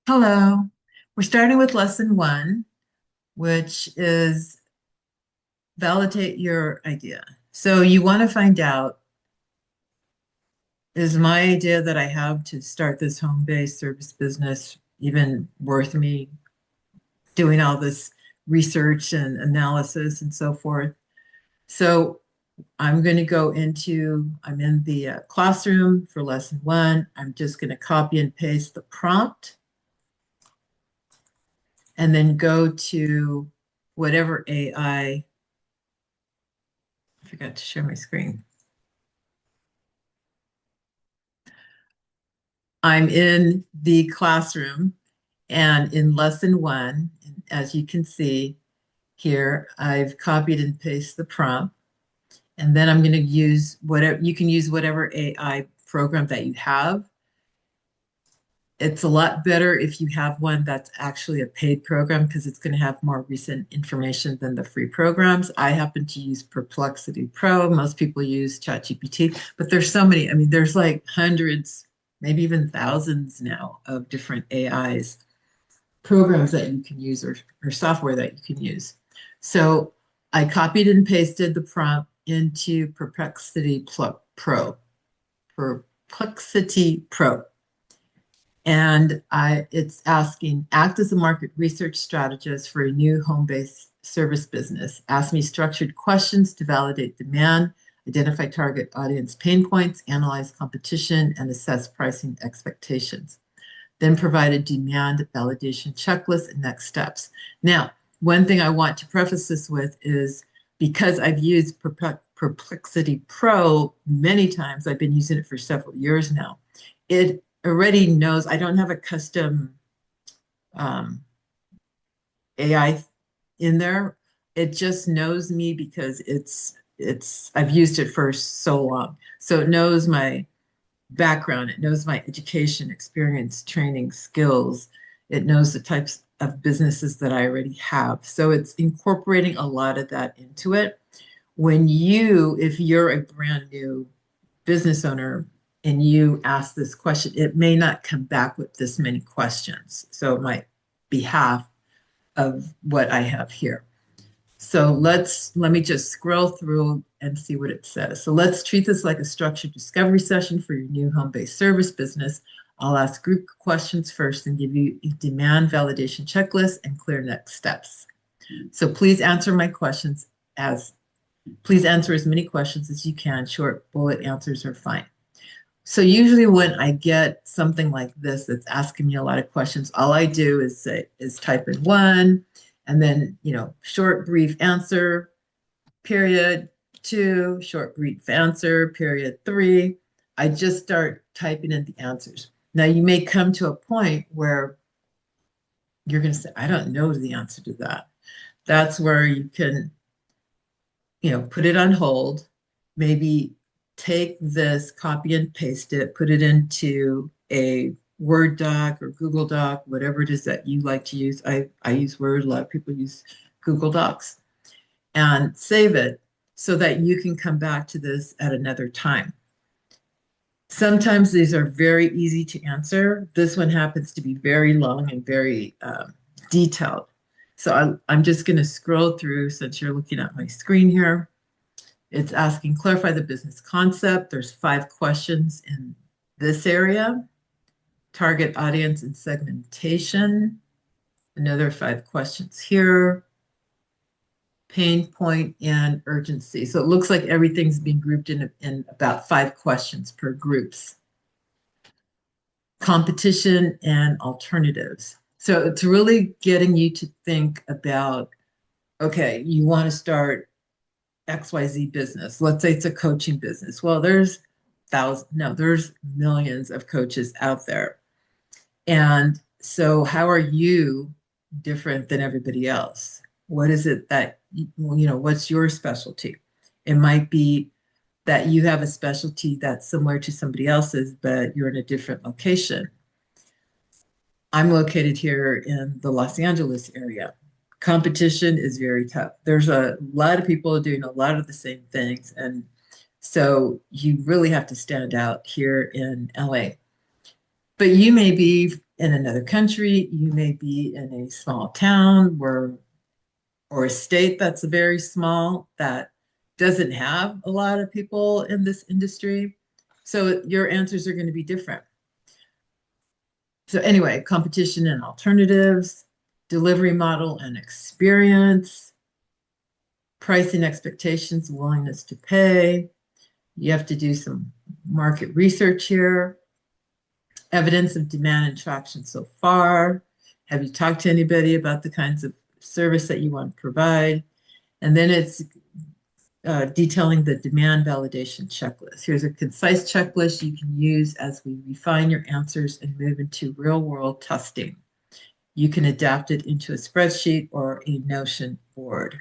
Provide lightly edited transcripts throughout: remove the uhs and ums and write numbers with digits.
Hello. We're starting with lesson one, which is validate your idea. So you want to find out, is my idea that I have to start this home-based service business even worth me doing all this research and analysis and so forth? So I'm going to I'm in the classroom for lesson one. I'm just going to copy and paste the prompt and then go to whatever AI. I forgot to share my screen. I'm in the classroom and in lesson one, as you can see here, I've copied and pasted the prompt. And then I'm going to use whatever, you can use whatever AI program that you have. It's a lot better if you have one that's actually a paid program because it's going to have more recent information than the free programs. I happen to use Perplexity Pro. Most people use ChatGPT, but there's so many. I mean, there's like hundreds, maybe even thousands now of different AIs programs that you can use or software that you can use. So I copied and pasted the prompt into Pro. Perplexity Pro. And it's asking, act as a market research strategist for a new home-based service business. Ask me structured questions to validate demand, identify target audience pain points, analyze competition, and assess pricing expectations. Then provide a demand validation checklist and next steps. Now, one thing I want to preface this with is because I've used Perplexity Pro many times, I've been using it for several years now. It already knows I don't have a custom um, AI in there. It just knows me because it's I've used it for so long. So it knows my background, it knows my education, experience, training, skills. It knows the types of businesses that I already have. So it's incorporating a lot of that into it. If you're a brand new business owner and you ask this question, it may not come back with this many questions. So it might be half of what I have here. So let me just scroll through and see what it says. So let's treat this like a structured discovery session for your new home-based service business. I'll ask group questions first and give you a demand validation checklist and clear next steps. So please answer as many questions as you can. Short bullet answers are fine. So usually when I get something like this that's asking me a lot of questions, all I do is type in one and then, short brief answer, period, two, short brief answer, period, three. I just start typing in the answers. Now you may come to a point where you're going to say, I don't know the answer to that. That's where you can, put it on hold, maybe take this, copy and paste it, put it into a Word doc or Google Doc, whatever it is that you like to use. I use Word, a lot of people use Google Docs, and save it so that you can come back to this at another time. Sometimes these are very easy to answer. This one happens to be very long and very detailed. So I'm just going to scroll through since you're looking at my screen here. It's asking, clarify the business concept. There's 5 questions in this area. Target audience and segmentation. Another 5 questions here. Pain point and urgency. So it looks like everything's being grouped in about 5 questions per groups. Competition and alternatives. So it's really getting you to think about, okay, you want to start XYZ business. Let's say it's a coaching business. Well, there's there's millions of coaches out there. And so how are you different than everybody else? What is it that, what's your specialty? It might be that you have a specialty that's similar to somebody else's, but you're in a different location. I'm located here in the Los Angeles area. Competition is very tough. There's a lot of people doing a lot of the same things. And so you really have to stand out here in LA. But you may be in another country. You may be in a small town or a state that's very small that doesn't have a lot of people in this industry. So your answers are going to be different. So anyway, competition and alternatives, delivery model and experience, pricing expectations, willingness to pay. You have to do some market research here. Evidence of demand and traction so far. Have you talked to anybody about the kinds of service that you want to provide? And then it's detailing the demand validation checklist. Here's a concise checklist you can use as we refine your answers and move into real world testing. You can adapt it into a spreadsheet or a Notion board.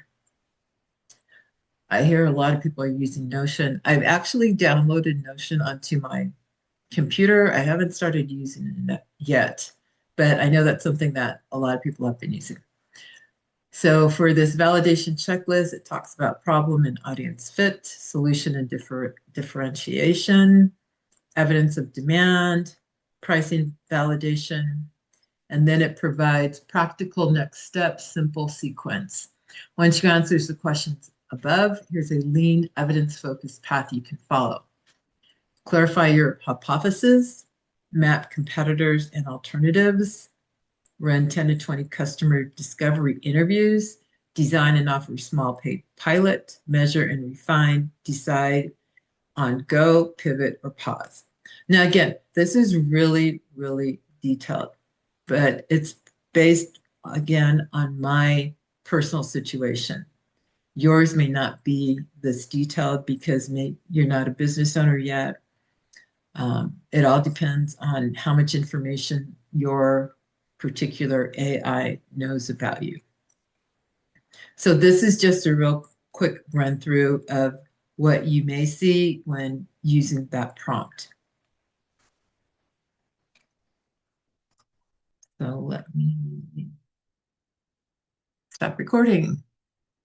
I hear a lot of people are using Notion. I've actually downloaded Notion onto my computer. I haven't started using it yet, but I know that's something that a lot of people have been using. So for this validation checklist, it talks about problem and audience fit, solution and differentiation, evidence of demand, pricing validation, and then it provides practical next steps, simple sequence. Once you answer the questions above, here's a lean, evidence-focused path you can follow. Clarify your hypothesis, map competitors and alternatives, run 10 to 20 customer discovery interviews, design and offer small paid pilot, measure and refine, decide on go, pivot, or pause. Now, again, this is really, really detailed, but it's based, again, on my personal situation. Yours may not be this detailed because you're not a business owner yet. It all depends on how much information your particular AI knows about you. So this is just a real quick run through of what you may see when using that prompt. So let me stop recording.